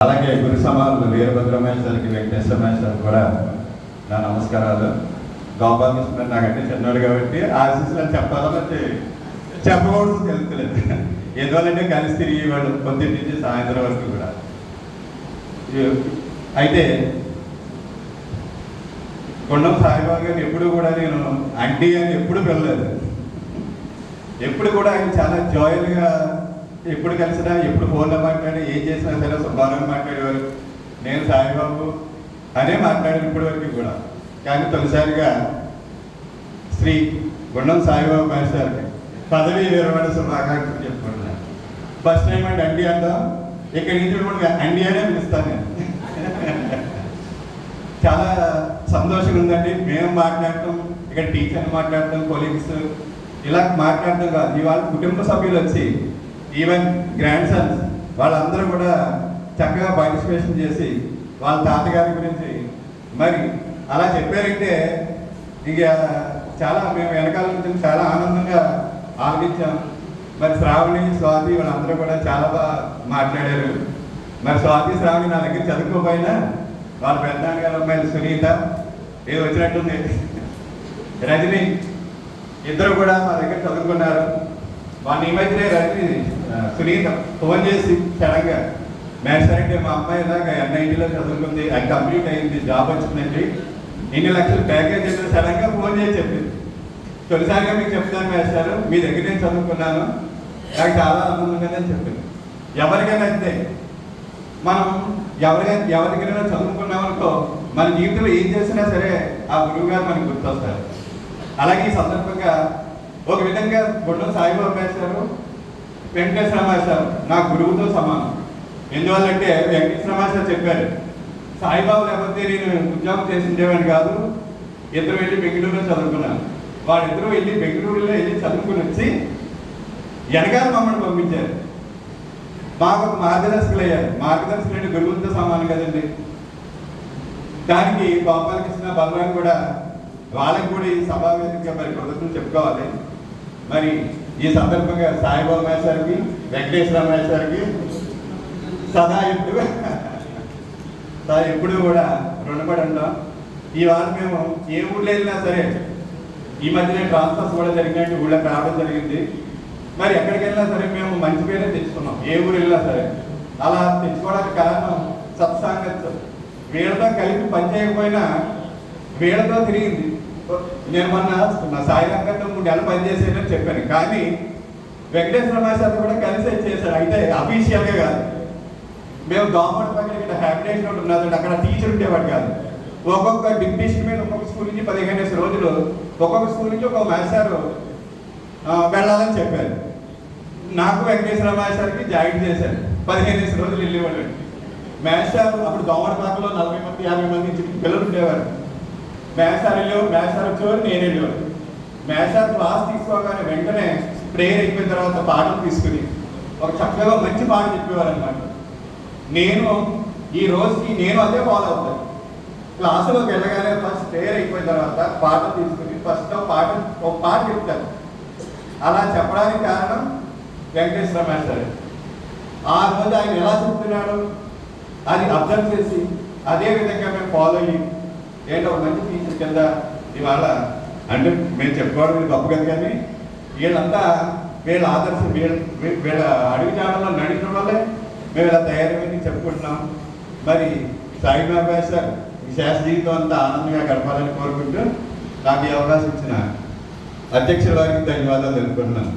అలాగే గురు సమానులు వీరభద్రమేశ్వరికి వెంకటేశ్వరమేశ్వరికి కూడా నా నమస్కారాలు. గోపాలకృష్ణ నాకంటే చిన్నవాడు కాబట్టి ఆశీస్సులు చెప్పాలంటే చెప్పకూడదు తెలుస్తలేదు. ఎందువల్లంటే కలిసి తిరిగేవాడు పొద్దున్న నుంచి సాయంత్రం వరకు కూడా. అయితే కొండం సాయిబాబా గారిని ఎప్పుడు కూడా నేను అంటీ అని ఎప్పుడు పిలలేదు. ఎప్పుడు కూడా ఆయన చాలా జాయిల్గా ఎప్పుడు కలిసినా ఎప్పుడు ఫోన్లో మాట్లాడి ఏం చేసినా సరే సుబ్బారావు మాట్లాడేవారు. నేను సాయిబాబు అనే మాట్లాడాను ఇప్పటి వరకు కూడా. కానీ తొలిసారిగా శ్రీ గుండం సాయిబాబా మాస్టర్కి పదవీ విరమణ శుభాకాంక్షలు చెప్పుకుంటున్నాను. ఫస్ట్ టైం అంటే అండి అంటాం, ఇక్కడి నుంచి కూడా అండి అనే పిలుస్తాను నేను. చాలా సంతోషంగా ఉందండి. మేము మాట్లాడటం, ఇక్కడ టీచర్ని మాట్లాడటం, కొలీగ్స్ ఇలా మాట్లాడటం కాదు. ఇవాళ కుటుంబ సభ్యులు వచ్చి ఈవెన్ గ్రాండ్ సన్స్ వాళ్ళందరూ కూడా చక్కగా పార్టిసిపేషన్ చేసి వాళ్ళ తాతగారి గురించి మరి అలా చెప్పారంటే ఇక చాలా మేము వెనకాల నుంచి చాలా ఆనందంగా ఆలోచించాం. మరి శ్రావణి, స్వాతి వాళ్ళందరూ కూడా చాలా బాగా మాట్లాడారు. మరి స్వాతి, శ్రావణి నా దగ్గర చదువుకోపోయినా వాళ్ళ పెద్దనాన్నగారు అమ్మాయిలు సునీత ఏదో వచ్చినట్టుంది, రజని ఇద్దరు కూడా మా దగ్గర చదువుకున్నారు. వాళ్ళ ఈ మధ్యనే రజని సునీత ఫోన్ చేసి సడన్గా మేస్టర్ అంటే మా అమ్మాయి ఇలాగా NITలో చదువుకుంది, అది కంప్లీట్ అయింది, జాబ్ వచ్చిందండి, ఇన్ని లక్షలు ప్యాకేజ్ చేసి సడన్గా ఫోన్ చేసి చెప్పింది. తొలిసారిగా మీకు చెప్తాను మేస్టర్, మీ దగ్గర నేను చదువుకున్నాను, నాకు చాలా ఆనందంగానే చెప్పింది. ఎవరికైనా అంతే, మనం ఎవరికైనా చదువుకున్నామనుకో మన జీవితంలో ఏం చేసినా సరే ఆ గురువు గారు మనకు గుర్తొస్తారు. అలాగే ఈ సందర్భంగా ఒక విధంగా గుండం సాయిబాబా మాస్టారు, వెంకటేశ్వర మాస్టర్ నా గురువుతో సమానం. ఎందువల్లంటే వెంకటేశ్వర మాస్టర్ చెప్పారు, సాయిబాబు లేకపోతే నేను ఉద్యోగం చేసి ఉండేవాడిని కాదు. ఇద్దరు వెళ్ళి బెంగళూరులో చదువుకున్నాను. వాళ్ళిద్దరూ వెళ్ళి బెంగళూరులో వెళ్ళి చదువుకుని వచ్చి వెనకాల మమ్మల్ని పంపించారు. మాకు ఒక మార్గదర్శకులు అయ్యారు. మార్గదర్శకులు అంటే గురువులతో సమానం కదండి. దానికి గోపాలకృష్ణ, బలరాం కూడా వాళ్ళకి కూడా ఈ సభావేదికగా మరి కృతజ్ఞతలు చెప్పుకోవాలి. మరి ఈ సందర్భంగా సాయిబాబా మాస్టర్కి, వెంకటేశ్వర మాస్టర్కి సదా ఎప్పుడు కూడా రుణపడి ఉంటాం. ఇవాళ మేము ఏ ఊళ్ళో వెళ్ళినా సరే, ఈ మధ్యనే ట్రాన్స్ఫర్స్ కూడా జరిగినట్టు ఊళ్ళకి రావడం జరిగింది. మరి ఎక్కడికి వెళ్ళినా సరే మేము మంచి పేరే తెచ్చుకున్నాం, ఏ ఊరు వెళ్ళినా సరే. అలా తెచ్చుకోవడానికి కారణం సత్సాంగత్యం. వీళ్ళతో కలిపి పనిచేయకపోయినా వీళ్ళతో తిరిగింది. నేను మొన్న సాయిరంగంతో 3 నెలలు పనిచేసేదని చెప్పాను, కానీ వెంకటేశ్వర మాస్టర్ కూడా కలిసి చేశారు. అయితే అఫీషియల్గా కాదు. మేము గవర్నమెంట్ పక్కన ఇక్కడ హ్యాబిటేషన్ ఉన్నదండి, అక్కడ టీచర్ ఉండేవాడు కాదు. ఒక్కొక్క డిప్యూటేషన్ మీద ఒక్కొక్క స్కూల్ నుంచి 15 రోజులు ఒక్కొక్క స్కూల్ నుంచి ఒక్కొక్క మాస్టర్ వెళ్ళాలని చెప్పారు. నాకు వెంకటేశ్వర మాస్టర్కి జాయిన్ చేశారు. 15 రోజులు వెళ్ళేవాడు. మాస్టర్ అప్పుడు దోమడపాకలో 40 మంది 50 మంది పిల్లలు ఉండేవారు. మాస్టర్ వచ్చేవారు, నేను వెళ్ళేవారు. మాస్టర్ క్లాస్ తీసుకోగానే వెంటనే ప్రేయర్ అయిపోయిన తర్వాత పాఠం తీసుకుని ఒక చక్కగా మంచి పాట చెప్పేవారు అనమాట. నేను ఈ రోజుకి నేను అదే ఫాలో అవుతాను. క్లాసులోకి వెళ్ళగానే ఫస్ట్ ప్రేయర్ అయిపోయిన తర్వాత పాఠం తీసుకుని ఫస్ట్ ఒక పాట చెప్తాను. అలా చెప్పడానికి కారణం వెంకటేశ్వర మాస్టర్. ఆ రోజు ఆయన ఎలా చెప్తున్నాడు అది అబ్జర్వ్ చేసి అదే విధంగా మేము ఫాలో అయ్యి ఏంటో ఒక మంచి టీచర్ కింద ఇవాళ అంటే మేము చెప్పుకోవడం గొప్ప కదా, కానీ వీళ్ళంతా వీళ్ళ ఆదర్శం వీళ్ళ అడుగు జాడలో నడిచడం వల్లే మేము ఇలా తయారని చెప్పుకుంటున్నాం. మరి సాయిబాబా సార్ ఈ శాస్త్ర జీవితం అంతా ఆనందంగా గడపాలని కోరుకుంటూ నాకు ఈ అవకాశం ఇచ్చిన అధ్యక్షుల వారికి ధన్యవాదాలు తెలుపుకుంటున్నాను.